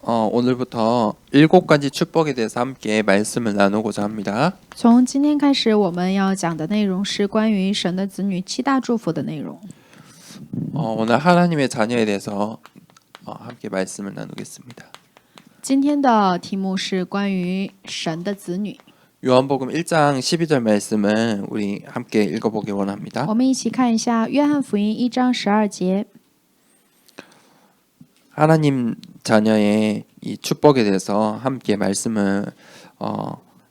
오늘부터 7가지 축복에 대해서 함께 말씀을 나누고자 합니다. 从今天开始，我们要讲的内容是关于神的子女七大祝福的内容。 오늘 하나님의 자녀에 대해서 함께 말씀을 나누겠습니다. 今天的题目是关于神的子女。 요한복음 1장 12절 말씀을 우리 함께 읽어보기 원합니다. 我们一起看一下约翰福音1章12节。 하나님 자녀의 이 축복에 대해서 함께 말씀을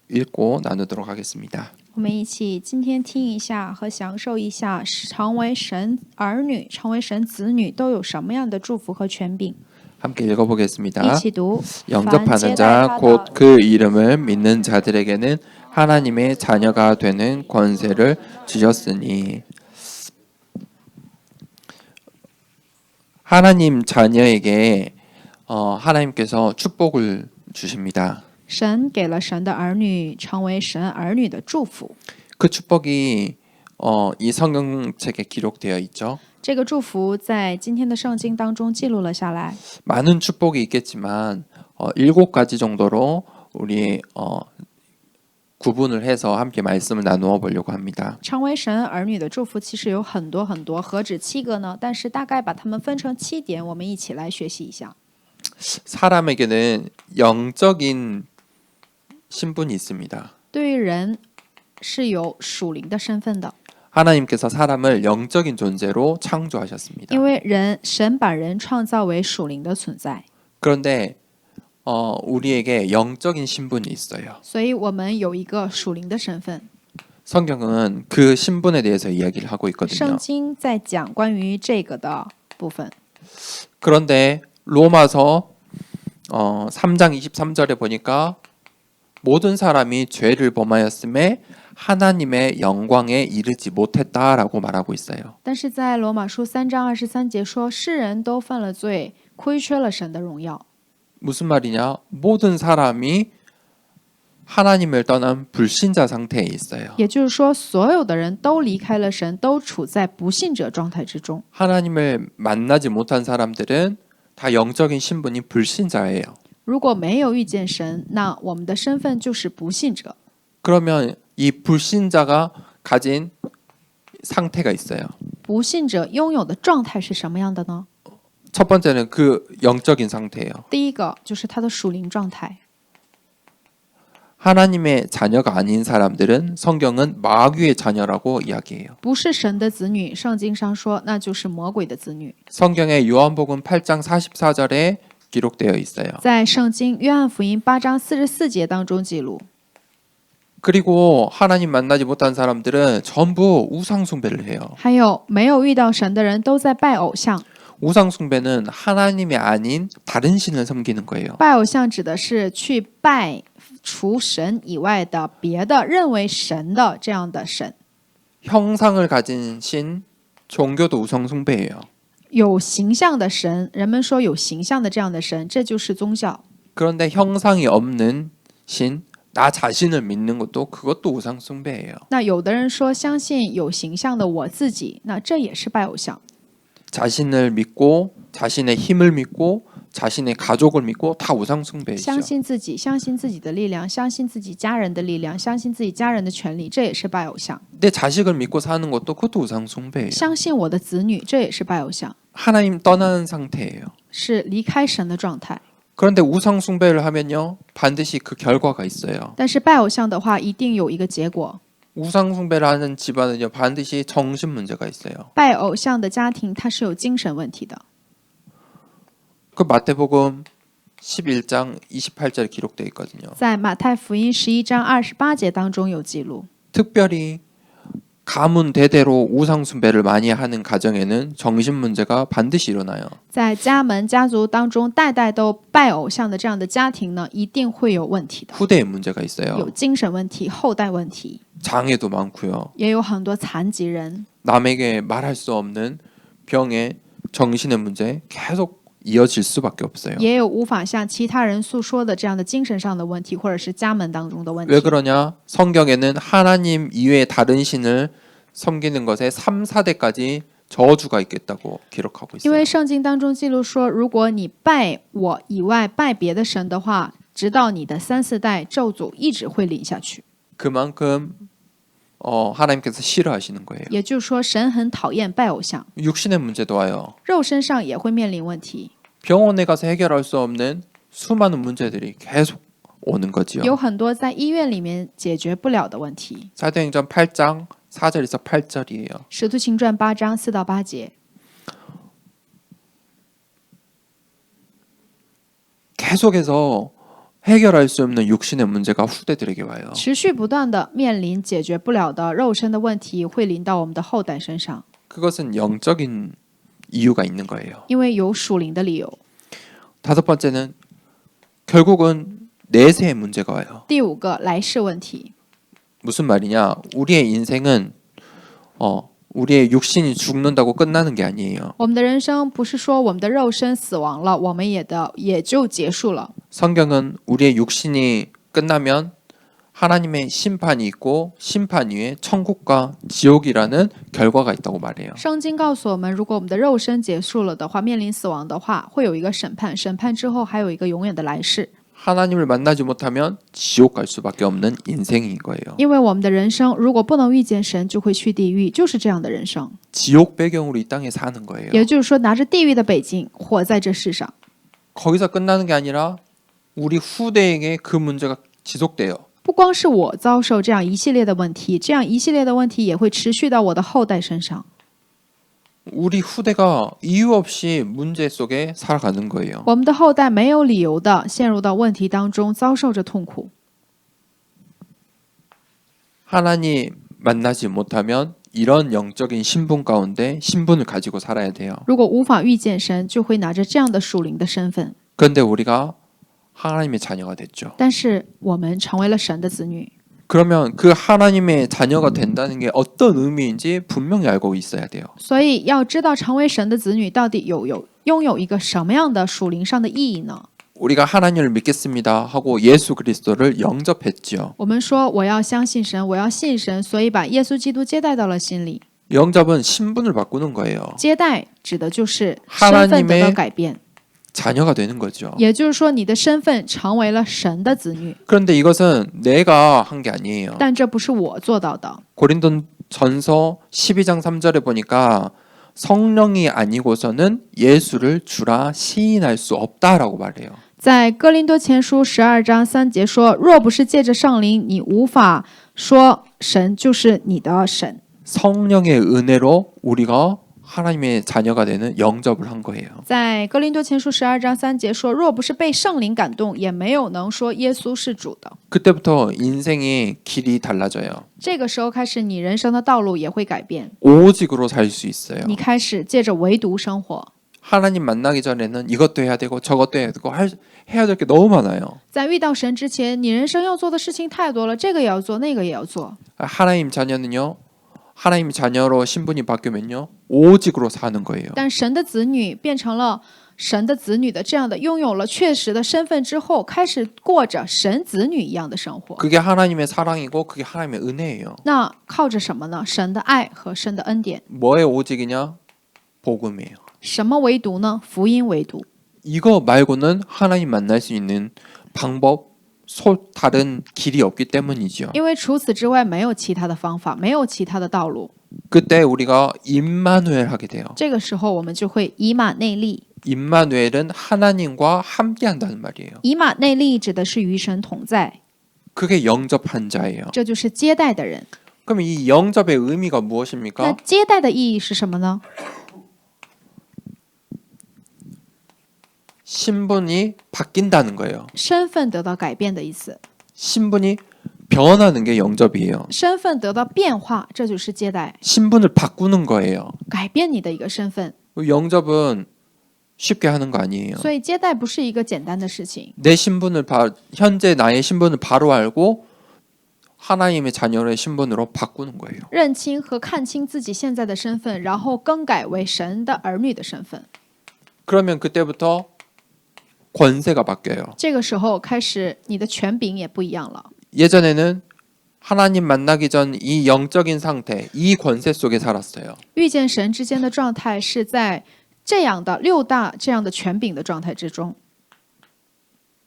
읽고 나누도록 하겠습니다. 我们一起今天听一下和享受一下，成为神儿女、成为神子女都有什么样的祝福和权柄。 함께 읽어보겠습니다. 一起读。 영접하는 자 곧 그 이름을 믿는 자들에게는 하나님의 자녀가 되는 권세를 주셨으니. 하나님 자녀에게 하나님께서 축복을 주십니다. 神给了神的儿女成为神儿女的祝福。 그 축복이 이 성경책에 기록되어 있죠. 这个祝福在今天的圣经当中记录了下来。 많은 축복이 있겠지만 7가지 정도로 우리 구분을 해서 함께 말씀을 나누어 보려고 합니다. 成为神儿女的祝福其实有很多很多，何止7个呢？但是大概把它们分成7点，我们一起来学习一下。 사람에게는 영적인 신분이 있습니다. 对于人是有属灵的身份的， 하나님께서 사람을 영적인 존재로 창조하셨습니다. 因为神把人创造为属灵的存在， 그런데 우리에게 영적인 신분이 있어요. 所以我们有一个属灵的身份。 성경은 그 신분에 대해서 이야기를 하고 있거든요. 圣经在讲关于这个的部分。 그런데 로마서 3장 23절에 보니까 모든 사람이 죄를 범하였음에 하나님의 영광에 이르지 못했다라고 말하고 있어요. 但是在罗马书3章23节说，世人都犯了罪，亏缺了神的荣耀。 무슨 말이냐? 모든 사람이 하나님을 떠난 불신자 상태에 있어요. 也就是说，所有的人都离开了神，都处在不信者状态之中。 하나님을 만나지 못한 사람들은 다 영적인 신분이 불신자예요. 如果没有遇见神，那我们的身份就是不信者。 그러면 이 불신자가 가진 상태가 있어요. 不信者拥有的状态是什么样的呢？ 첫 번째는 그 영적인 상태예요. 第一个就是他的属灵状态。 하나님의 자녀가 아닌 사람들은 성경은 마귀의 자녀라고 이야기해요. 不是神的子女，圣经上说那就是魔鬼的子女。 성경의 요한복음 8장 44절에 기록되어 있어요. 在圣经约翰福音8章44节当中记录。 그리고 하나님 만나지 못한 사람들은 전부 우상 숭배를 해요. 还有没有遇到神的人都在拜偶像。 우상 숭배는 하나님이 아닌 다른 신을 섬기는 거예요. 拜偶像指的是去拜除神以外的别的认为神的这样的神。 형상을 가진 신, 종교도 우상 숭배예요. 有形象的神，人们说有形象的这样的神，这就是宗教。 그런데 형상이 없는 신, 나 자신을 믿는 것도 그것도 우상 숭배예요. 那有的人说相信有形象的我自己，那这也是拜偶像。 자신을 믿고 자신의 힘을 믿고 자신의 가족을 믿고 다 우상 숭배이죠. 相信自己，相信自己的力量，相信自己家人的力量，相信自己家人的权利，这也是拜偶像。 내 자식을 믿고 사는 것도 그것도 우상 숭배예요. 相信我的子女，这也是拜偶像， 하나님 떠나는 상태예요. 是离开神的状态。 그런데 우상 숭배를 하면요 반드시 그 결과가 있어요. 但是拜偶像的话，一定有一个结果。 우상 숭배를 하는 집안은요 반드시 정신 문제가 있어요. 拜偶像的家庭，它是有精神问题的。 그 마태복음 11장 28절에 기록되어 있거든요. 在马太福音11章28节当中有记录。 특별히 가문 대대로 우상 숭배를 많이 하는 가정에는 정신 문제가 반드시 일어나요. 在家门家族当中，代代都拜偶像的这样的家庭呢，一定会有问题的， 후대에 문제가 있어요. 有精神问题、后代问题， 장애도 많고요. 也有很多残疾人， 남에게 말할 수 없는 병에 정신의 문제 계속 이어질 수밖에 없어요. 也有无法向其他人诉说的这样的精神上的问题，或者是家门当中的问题。 왜 그러냐? 성경에는 하나님 이외의 다른 신을 섬기는 것에 3, 4대까지 저주가 있겠다고 기록하고 因 있어요. 为圣经当中记录说，如果你拜我以外拜别的神的话，直到你的3、4代咒诅一直会领下去。 그만큼 하나님께서 싫어하시는 거예요. 也就是说，神很讨厌拜偶像， 육신의 문제도 와요. 肉身上也会面临问题。 병원에 가서 해결할 수 없는 수많은 문제들이 계속 오는 거지요. 有很多在医院里面解决不了的问题。 사도행전 8장 4절에서 8절이에요. 使徒行传8章4到8节， 계속해서 해결할 수 없는 육신의 문제가 후대들에게 와요. 持续不断的面临解决不了的肉身的问题，会临到我们的后代身上， 그것은 영적인 이유가 있는 거예요. 因为有属灵的理由。 다섯 번째는 결국은 내세의 문제가 와요. 第5个，来世问题。 무슨 말이냐? 우리의 인생은 우리의 육신이 죽는다고 끝나는 게 아니에요. 我们的人生不是说我们的肉身死亡了，我们也就结束了。 성경은 우리의 육신이 끝나면 하나님의 심판이 있고 심판 위에 천국과 지옥이라는 결과가 있다고 말해요. 圣经告诉我们，如果我们的肉身结束了的话，面临死亡的话，会有一个审判，审判之后还有一个永远的来世。 하나님을 만나지 못하면 지옥 갈 수밖에 없는 인생인 거예요. 因为我们的人生如果不能遇见神，就会去地狱，就是这样的人生。 지옥 배경으로 이 땅에 사는 거예요. 也就是说，拿着地狱的北京活在这世上。 거기서 끝나는 게 아니라 우리 후대에게 그 문제가 지속돼요. 不光是我遭受这样一系列的问题，这样一系列的问题也会持续到我的后代身上。 우리 후대가 이유 없이 문제 속에 살아가는 거예요. 我们的后代没有理由的陷入到问题当中，遭受着痛苦。 하나님 만나지 못하면 이런 영적인 신분 가운데 신분을 가지고 살아야 돼요. 如果无法遇见神，就会拿着这样的属灵的身份。 그런데 우리가 하나님의 자녀가 됐죠. 但是我们成为了神的子女， 그러면 그 하나님의 자녀가 된다는 게 어떤 의미인지 분명히 알고 있어야 돼요. 所以要知道成为神的子女到底拥有一个什么样的属灵上的意义呢？ 우리가 하나님을 믿겠습니다 하고 예수 그리스도를 영접했지요. 我们说我要相信神，我要信神，所以把耶稣基督接待到了心里。 영접은 신분을 바꾸는 거예요. 接待指的就是身份得到改变， 자녀가 되는 거죠. 也就是说你的身份成为了神的子女。 그런데 이것은 내가 한 게 아니에요. 但这不是我做到的。 고린도전서 12장 3절에 보니까 성령이 아니고서는 예수를 주라 시인할 수 없다라고 말해요. 在哥林多前书12章3节说：“若不是借着圣灵，你无法说神就是你的神。” 성령의 은혜로 우리가 하나님의 자녀가 되는 영접을 한 거예요. 在哥林多前书12章3节说：“若不是被圣灵感动，也没有能说耶稣是主的。” 그때부터 인생의 길이 달라져요. 这个时候开始，你人生的道路也会改变， 오직으로 살 수 있어요. 你开始借着唯独生活。 하나님 만나기 전에는 이것도 해야 되고 저것도 해야 되고 해야 될 게 너무 많아요. 在遇到神之前，你人生要做的事情太多了，这个也要做，那个也要做。 하나님 자녀는요. 하나님 자녀로 신분이 바뀌면요. 오직으로 사는 거예요. 但神的子女变成了神的子女的这样的，拥有了确实的身份之后，开始过着神子女一样的生活。 그게 하나님의 사랑이고 그게 하나님의 은혜예요. 那靠着什么呢？神的爱和神的恩典。 뭐의 오직이냐? 복음이에요. 什么唯独呢？福音唯独。 이거 말고는 하나님 만날 수 있는 방법, 다른 길이 없기 때문이죠. 因为除此之外没有其他的方法，没有其他的道路。 그때 우리가 임마누엘 하게 돼요. 这个时候我们就会以马内利。 임마누엘은 하나님과 함께 한다는 말이에요. 以马内利指的是与神同在， 그게 영접한 자예요. 这就是接待的人。 그럼 이 영접의 의미가 那 무엇입니까? 接待的意义是什么呢？ 신분이 바뀐다는 거예요. 身份得到改变的意思， 신분이 변하는 게 영접이에요. 身份得到变化，这就是接待， 신분을 바꾸는 거예요. 改变你的一个身份。 영접은 쉽게 하는 거 아니에요. 所以接待不是一个简单的事情。 내 신분을 현재 나의 신분을 바로 알고 하나님의 자녀의 신분으로 바꾸는 거예요. 认清和看清自己现在的身份，然后更改为神的儿女的身份。 그러면 그때부터 권세가 바뀌어요. 这个时候开始，你的权柄也不一样了。 예전에는 하나님 만나기 전 이 영적인 상태, 이 권세 속에 살았어요. 遇见神之间的状态是在这样的六大这样的权柄的状态之中，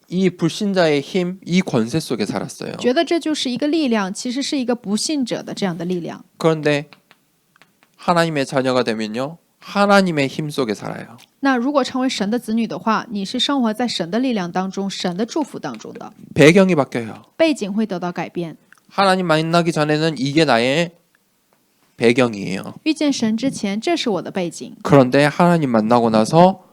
이 불신자의 힘, 이 권세 속에 살았어요. 觉得这就是一个力量，其实是一个不信者的这样的力量。 그런데 하나님의 자녀가 되면요, 하나님의 힘 속에 살아요. 那如果成为神的子女的话，你是生活在神的力量当中、神的祝福当中的， 배경이 바뀌어요. 背景会得到改变。 하나님 만나기 전에는 이게 나의 배경이에요. 遇见神之前，这是我的背景。 그런데 하나님 만나고 나서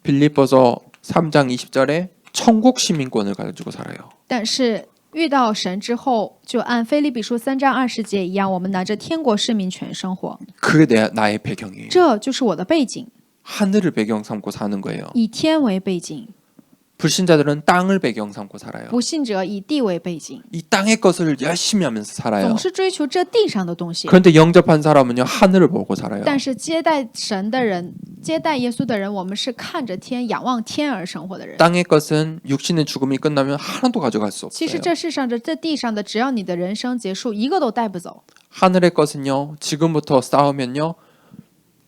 빌립보서 3장 20절에 천국 시민권을 가지고 살아요. 但是遇到神之后，就按腓立比书3章20节一样，我们拿着天国市民权生活， 그게 나의 배경이에요. 这就是我的背景， 하늘을 배경 삼고 사는 거예요. 以天为背景。 불신자들은 땅을 배경 삼고 살아요. 不信者以地为背景， 이 땅의 것을 열심히 하면서 살아요. 总是追求这地上的东西。 그런데 영접한 사람은요, 하늘을 보고 살아요. 但是接待神的人，接待耶稣的人，我们是看着天、仰望天而生活的人。 땅의 것은 육신의 죽음이 끝나면 하나도 가져갈 수 其实 없어요. 这世上的、这地上的，只要你的人生结束，一个都带不走。 하늘의 것은요, 지금부터 싸우면요,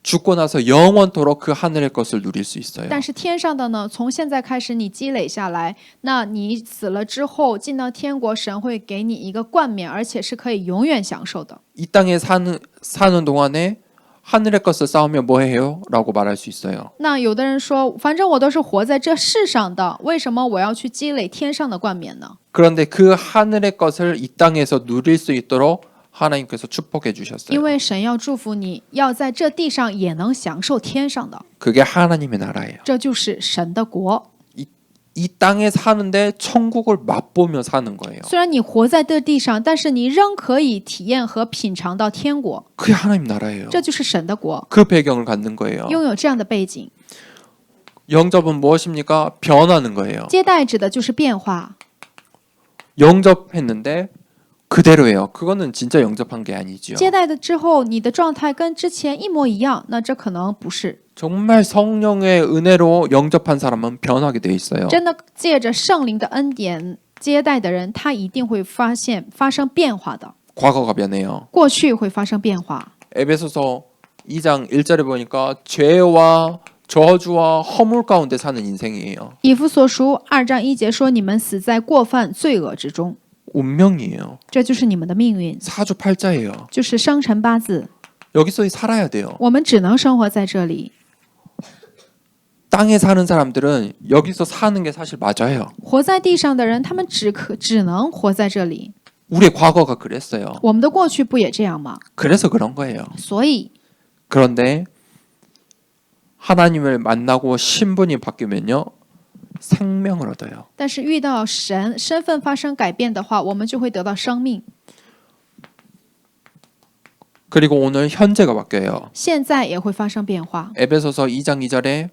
죽고 나서 영원토록 그 하늘의 것을 누릴 수 있어요. 但是天上的呢，从现在开始你积累下来，那你死了之后进到天国，神会给你一个冠冕，而且是可以永远享受的。 이 땅에 사는 동안에 하늘의 것을 싸우면 뭐해요? 라고 말할 수 있어요. 那有的人说，反正我都是活在这世上的，为什么我要去积累天上的冠冕呢？ 그런데 그 하늘의 것을 이 땅에서 누릴 수 있도록 하나님께서 축복해 因 주셨어요. 为神要祝福你，要在这地上也能享受天上的， 그게 하나님의 나라예요. 这就是神的国。 이 땅에 사는데 천국을 맛보며 사는 거예요. 虽然你活在这地上，但是你仍可以体验和品尝到天国， 그게 하나님 나라예요. 这就是神的国。 그 배경을 갖는 거예요. 拥有这样的背景， 영접은 무엇입니까? 변하는 거예요. 接待指的就是变化。 영접했는데 그대로예요. 그거는 진짜 영접한 게 아니죠. 接待的之后，你的状态跟之前一模一样，那这可能不是。 정말 성령의 은혜로 영접한 사람은 변하게 돼 있어요. 真的借着圣灵的恩典接待的人，他一定会发生变化的， 과거가 변해요. 过去会发生变化。 에베소서 2장 1절에 보니까 죄와 저주와 허물 가운데 사는 인생이에요. 以弗所书2章1节说：“你们死在过犯罪恶之中， 운명이에요. 这就是你们的命运， 사주팔자예요. 就是生辰八字。 여기서 살아야 돼요. 我们只能生活在这里。 땅에 사는 사람들은 여기서 사는 게 사실 맞아요. 活在地上的人，他们只能活在这里。 우리의 과거가 그랬어요. 我们的过去不也这样吗？ 그래서 그런 거예요. 所以， 그런데 하나님을 만나고 신분이 바뀌면요, 생명을 얻어요. 但是遇到神，身份发生改变的话，我们就会得到生命。 그리고 오늘 현재가 바뀌어요. 现在也会发生变化。 에베소서 2장 2절에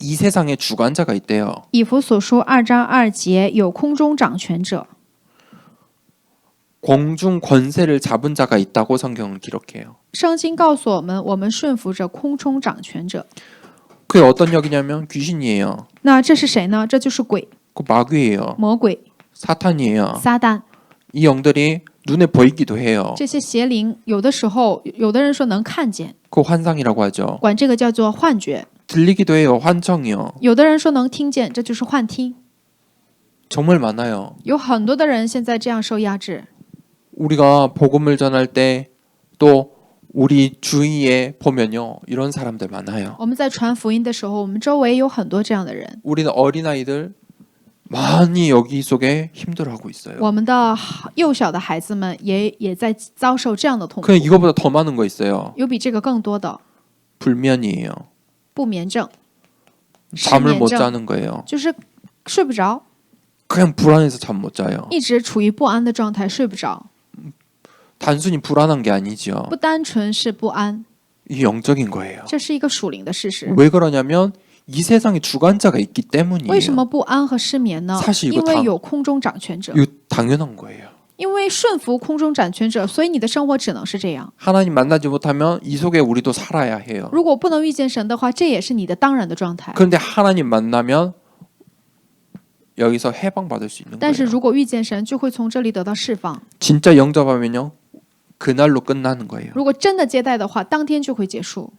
이 세상에 주관자가 있대요. 以弗所书2章2节有空中掌权者， 공중 권세를 잡은 자가 있다고 성경은 기록해요. 圣经告诉我们，我们顺服着空中掌权者。 그게 어떤 역이냐면 귀신이에요. 那这是谁呢？这就是鬼、 그 마귀예요. 魔鬼、 사탄이에요. 撒旦。 이 영들이 눈에 보이기도 해요. 这些邪灵，有的时候，有的人说能看见， 그 환상이라고 하죠. 管这个叫做幻觉； 들리기도 해요. 환청이요. 有的人说能听见，这就是幻听。 정말 많아요. 有很多的人现在这样受压制。 우리가 복음을 전할 때 또 우리 주위에 보면요, 이런 사람들 많아요. 我们在传福音的时候，我们周围有很多这样的人。 우리는 어린아이들 많이 여기 속에 힘들어하고 있어요. 我们的幼小的孩子们也在遭受这样的痛苦。 그냥 이거보다 더 많은 거 있어요. 有比这个更多的 불면이에요. 不眠症， 잠을 못 失眠症 자는 거예요. 就是睡不着， 그냥 불안해서 잠 못 자요. 一直处于不安的状态，睡不着。 단순히 불안한 게 아니죠. 不单纯是不安， 이게 영적인 거예요. 这是一个属灵的事实。 왜 그러냐면 이 세상에 주관자가 있기 为什 때문이에요. 么不安和失眠呢 사실？ 因 이거 为 다 有空中掌权者， 이거 당연한 거예요. 因为顺服空中掌权者，所以你的生活只能是这样。 하나님 만나지 못하면 이 속에 우리도 살아야 해요. 如果不能遇见神的话，这也是你的当然的状态。 그런데 하나님 만나면 여기서 해방받을 수 있는 但是 거예요. 如果遇见神，就会从这里得到释放。 진짜 영접하면요. 그날로 끝나는 거예요. 如果真的接待的话，当天就会结束。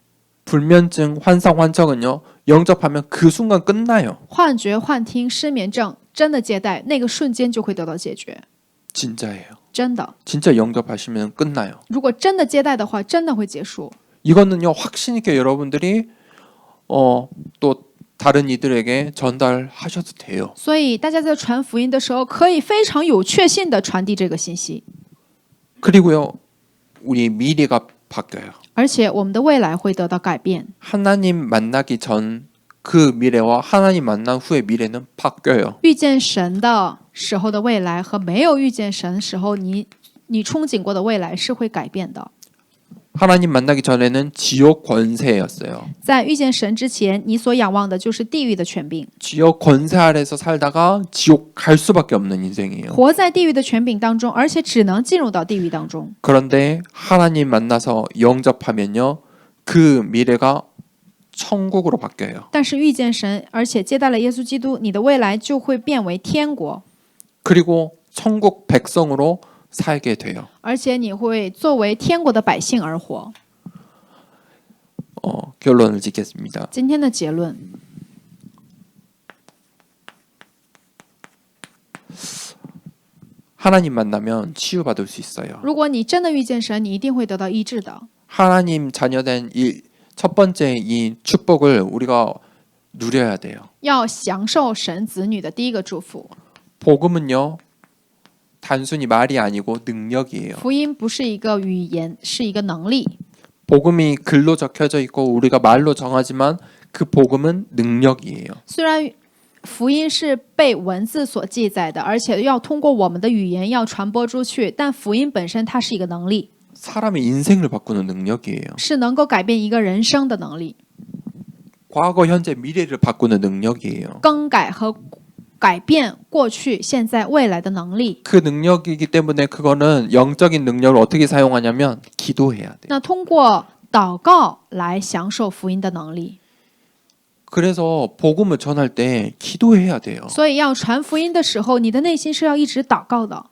불면증, 환상, 환청은요. 영접하면 그 순간 끝나요. 幻觉、幻听、失眠症，真的接待，那个瞬间就会得到解决。 진짜예요. 真的， 진짜 영접하시면 끝나요. 如果真的接待的话，真的会结束。 이거는요. 확신 있게 여러분들이 또 다른 이들에게 전달하셔도 돼요. 所以大家在传福音的时候，可以非常有确信的传递这个信息， 그리고요. 우리 미래가 바뀌어요. 而且我们的未来会得到改变。 하나님 만나기 전 그 미래와 하나님 만난 후의 미래는 바뀌어요. 遇见神的时候的未来和没有遇见神的时候，你憧憬过的未来是会改变的。 하나님 만나기 전에는 지옥 권세였어요. 在遇见神之前，你所仰望的就是地狱的权柄， 지옥 권세 아래서 살다가 지옥 갈 수밖에 없는 인생이에요. 活在地狱的权柄当中，而且只能进入到地狱当中。 그런데 하나님 만나서 영접하면요. 그 미래가 천국으로 바뀌어요. 但是遇见神，而且接待了耶稣基督，你的未来就会变为天国， 그리고 천국 백성으로 살게 돼요. 而且你会作为天国的百姓而活。 결론을 짓겠습니다. 今天的结论， 하나님 만나면 치유받을 수 있어요. 如果你真的遇见神，你一定会得到医治的。 하나님 자녀된 첫 번째 이 축복을 우리가 누려야 돼요. 要享受神子女的第一个祝福。 복음은요. 단순히 말이 아니고 능력이에요. 福音不是一个语言，是一个能力。 복음이 글로 적혀져 있고 우리가 말로 정하지만 그 복음은 능력이에요. 虽然福音是被文字所记载的，而且要通过我们的语言要传播出去，但福音本身它是一个能力， 사람의 인생을 바꾸는 능력이에요. 是能够改变一个人生的能力， 과거, 현재, 미래를 바꾸는 능력이에요. 更改和改变过去、现在、未来的能力。 그 능력이기 때문에 그거는 영적인 능력을 어떻게 사용하냐면 기도해야 돼요. 那通过祷告来享受福音的能力， 그래서 복음을 전할 때 기도해야 돼요. 所以要传福音的时候，你的内心是要一直祷告的。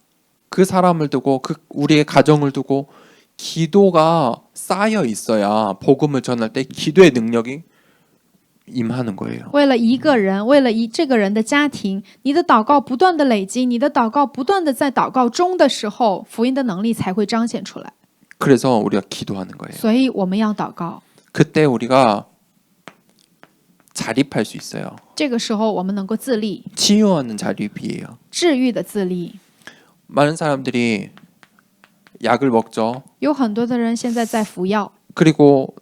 그 사람을 두고 우리의 가정을 두고 기도가 쌓여 있어야 복음을 전할 때 기도의 능력이 임하는 거예요. 为了一个人，为了这个人的家庭，你的祷告不断的累积，你的祷告不断的在祷告中的时候，福音的能力才会彰显出来。 그래서 우리가 기도하는 거예요. 所以我们要祷告， 그때 우리가 자립할 수 있어요. 这个时候我们能够自立， 치유하는 자립이에요. 治愈的自立。 많은 사람들이 약을 먹죠. 有很多的人现在在服药， 그리고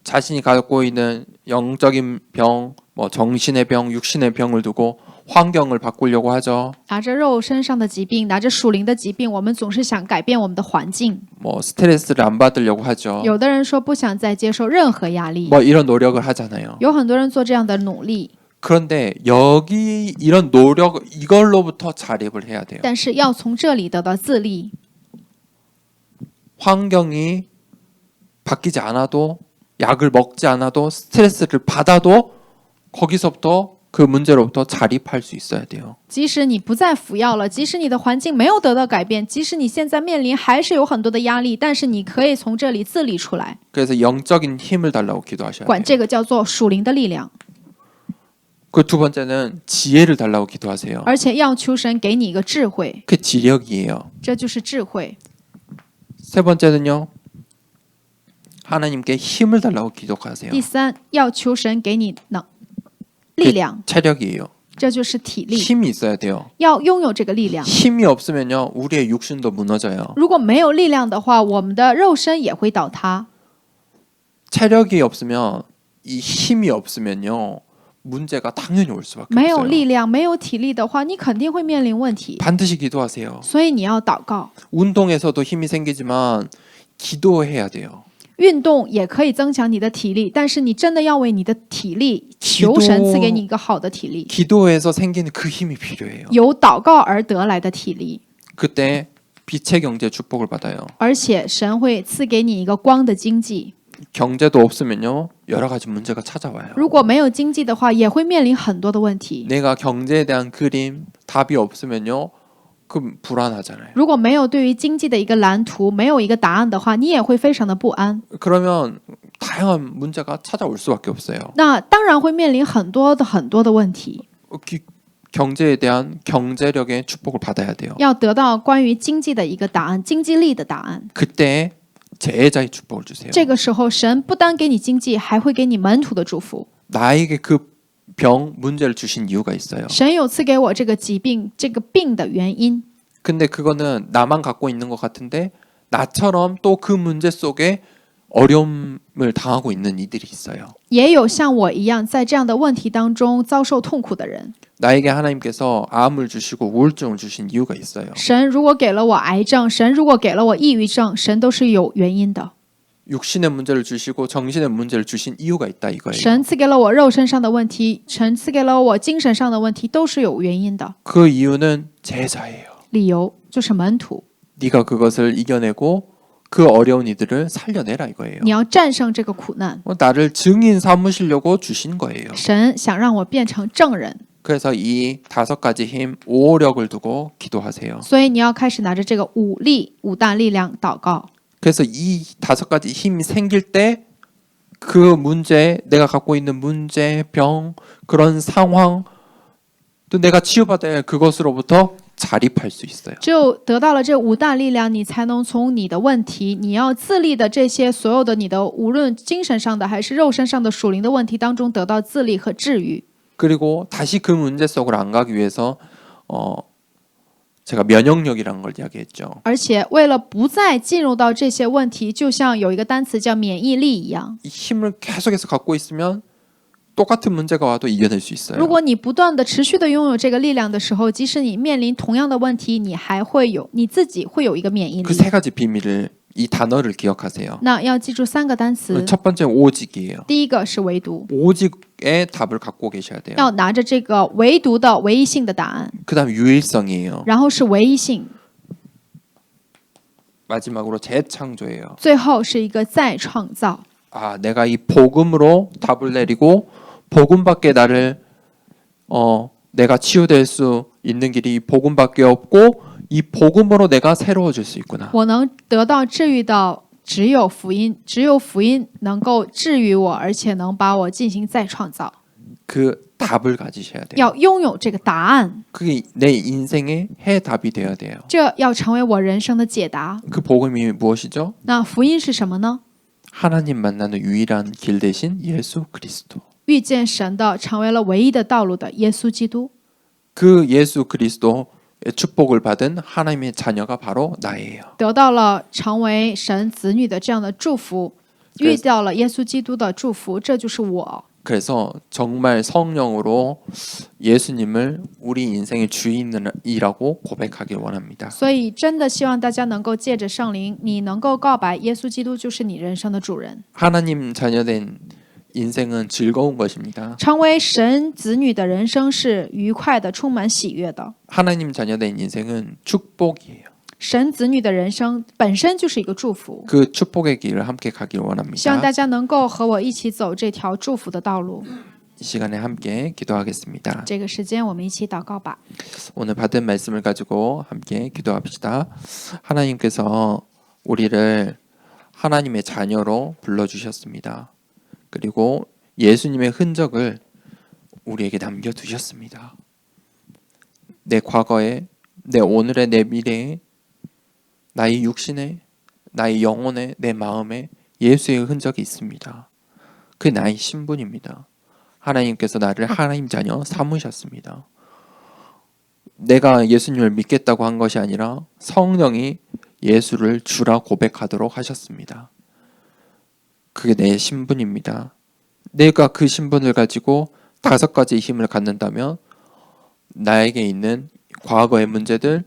자신이 갖고 있는 영적인 병, 뭐 정신의 병, 육신의 병을 두고 환경을 바꾸려고 하죠. 拿着肉身上的疾病，拿着属灵的疾病，我们总是想改变我们的环境。 뭐 스트레스를 안 받으려고 하죠. 有的人说不想再接受任何压力， 뭐 이런 노력을 하잖아요. 有很多人做这样的努力， 그런데 여기 이런 노력 이걸로부터 자립을 해야 돼요. 但是要从这里得到自立。 환경이 바뀌지 않아도 약을 먹지 않아도 스트레스를 받아도 거기서부터 그 문제로부터 자립할 수 있어야 돼요. 即使你不再服药了，即使你的环境没有得到改变，即使你现在面临还是有很多的压力，但是你可以从这里自立出来。 그래서 영적인 힘을 달라고 기도하셔야 管 돼요. 这个叫做属灵的力量， 그 두 번째는 지혜를 달라고 기도하세요. 而且要求神给你一个智慧， 그 지력이에요. 这就是智慧。 세 번째는요. 하나님께 힘을 달라고 기도하세요. 第三，要求神给你力量， 체력이에요. 这就是体力， 힘이 있어야 돼요. 要拥有这个力量。 힘이 없으면요. 우리의 육신도 무너져요. 如果没有力量的话，我们的肉身也会倒塌。 체력이 없으면 이 힘이 없으면요. 문제가 당연히 올 수밖에 没有 없어요. 力量，没有体力的话，你肯定会面临问题。 반드시 기도하세요. 所以你要祷告。 운동에서도 힘이 생기지만 기도해야 돼요. 运动也可以增强你的体力，但是你真的要为你的体力求神赐给你一个好的体力， 기도해서 생기는 그 힘이 필요해요. 由祷告而得来的体力， 그때 빛의 경제 축복을 받아요. 而且神会赐给你一个光的经济。 경제도 없으면요 여러 가지 문제가 찾아와요. 如果没有经济的话，也会面临很多的问题。 내가 경제에 대한 그림, 답이 없으면요 그럼 불안하잖아요. 如果没有对于经济的一个蓝图，没有一个答案的话，你也会非常的不安。 그러면 다양한 문제가 찾아올 수밖에 없어요. 那当然会面临很多的问题， 경제에 대한 경제력의 축복을 받아야 돼요. 要得到关于经济的一个答案，经济力的答案。 그때 제자의 축복을 주세요. 这个时候，神不单给你经济，还会给你门徒的祝福。 나에게 그 병 문제를 주신 이유가 있어요. 神有赐给我这个疾病、这个病的原因， 근데 그거는 나만 갖고 있는 것 같은데 나처럼 또 그 문제 속에 어려움을 당하고 있는 이들이 있어요. 也有像我一样在这样的问题当中遭受痛苦的人。 나에게 하나님께서 암을 주시고 우울증을 주신 이유가 있어요. 神如果给了我癌症，神如果给了我抑郁症，神都是有原因的。 육신의 문제를 주시고 정신의 문제를 주신 이유가 있다 이거예요. 神赐给了我肉身上的问题，神赐给了我精神上的问题，都是有原因的。 그 이유는 제자예요. 理由就是门徒， 네가 그것을 이겨내고 그 어려운 이들을 살려내라 이거예요. 你要战胜这个苦难。 나를 증인 삼으시려고 주신 거예요. 神想让我变成证人， 그래서 이 5가지 힘, 5력을 두고 기도하세요. 所以你要开始拿着这个五大力量祷告。 그래서 이 5가지 힘이 생길 때 그 문제, 내가 갖고 있는 문제, 병, 그런 상황, 또 내가 치유받아야 할 그것으로부터 자립할 수 있어요. 只有得到了这五大力量，你才能从你的问题，你要自立的这些所有的你的无论精神上的还是肉身上的属灵的问题当中得到自立和治愈。 그리고 다시 그 문제 속으로 안 가기 위해서 제가 면역력이라는 걸 이야기했죠. 而且为了不再进入到这些问题，就像有一个单词叫免疫力一样。 이 힘을 계속해서 갖고 있으면 똑같은 문제가 와도 이겨낼 수 如 있어요. 果你不断的持续的拥有这个力量的时候，即使你面临同样的问题，你还会有你自己会有一个免疫 그 力。 세 가지 비밀을 이 단어를 기억하세요. 那要记住3个单词， 첫 번째 오직이에요. 第一个是唯独， 오직의 답을 갖고 계셔야 돼요. 要拿着这个唯独的唯一性的答案， 그다음 유일성이에요. 然后是唯一性， 마지막으로 재창조예요. 最后是一个再创造。 아, 내가 이 복음으로 답을 내리고 복음밖에 나를 내가 치유될 수 있는 길이 복음밖에 없고 이 복음으로 내가 새로워질 수 있구나. 我能得到治愈到只有福音，只有福音能够治愈我，而且能把我进行再创造。 그 답을 가지셔야 돼요. 要拥有这个答案， 그게 내 인생의 해답이 되어야 돼요. 这要成为我人生的解答。 그 복음이 무엇이죠? 那福音是什么呢？ 하나님 만나는 유일한 길 대신 예수 그리스도. 遇见神的，成为了唯一的道路的耶稣基督。 그 예수 그리스도의 축복을 받은 하나님의 자녀가 바로 나예요. 得到了成为神子女的这样的祝福，遇到了耶稣基督的祝福，这就是我。 그래서 정말 성령으로 예수님을 우리 인생의 주인이라고 고백하길 원합니다. 所以真的希望大家能够借着圣灵，你能够告白耶稣基督就是你人生的主人。 하나님 자녀된 인생은 즐거운 것입니다. 成为神子女的人生是愉快的，充满喜悦的。 하나님 자녀된 인생은 축복이에요. 神子女的人生本身就是一个祝福， 그 축복의 길을 함께 가길 希望 원합니다. 大家能够和我一起走这条祝福的道路。 이 시간에 함께 기도하겠습니다. 这个时间，我们一起祷告吧。 오늘 받은 말씀을 가지고 함께 기도합시다. 하나님께서 우리를 하나님의 자녀로 불러주셨습니다. 그리고 예수님의 흔적을 우리에게 남겨두셨습니다. 내 과거에, 내 오늘의, 내 미래에, 나의 육신에, 나의 영혼에, 내 마음에 예수의 흔적이 있습니다. 그 나의 신분입니다. 하나님께서 나를 하나님 자녀 삼으셨습니다. 내가 예수님을 믿겠다고 한 것이 아니라 성령이 예수를 주라 고백하도록 하셨습니다. 그게 내 신분입니다. 내가 그 신분을 가지고 5가지의 힘을 갖는다면 나에게 있는 과거의 문제들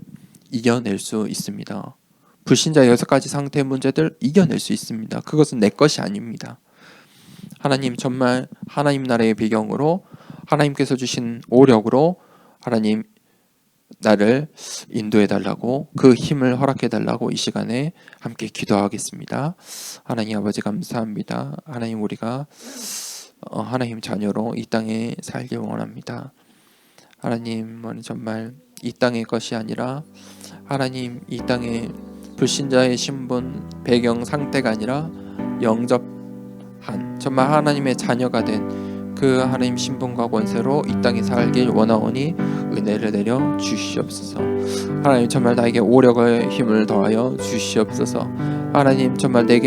이겨낼 수 있습니다. 불신자 6가지 상태의 문제들 이겨낼 수 있습니다. 그것은 내 것이 아닙니다. 하나님 정말 하나님 나라의 배경으로 하나님께서 주신 오력으로 하나님 나를 인도해 달라고, 그 힘을 허락해 달라고 이 시간에 함께 기도하겠습니다. 하나님 아버지 감사합니다. 하나님, 우리가 하나님 자녀로 이 땅에 살길 원합니다. 하나님은 정말 이 땅의 것이 아니라, 하나님 이 땅의 불신자의 신분, 배경, 상태가 아니라 영접한 정말 하나님의 자녀가 된 그 하나님 신분과 권세로 이 땅에 살길 원하오니 은혜를 내려 주시옵소서. 하나님 정말 나에게 오력의 힘을 더하여 주시옵소서. 하나님 정말 내게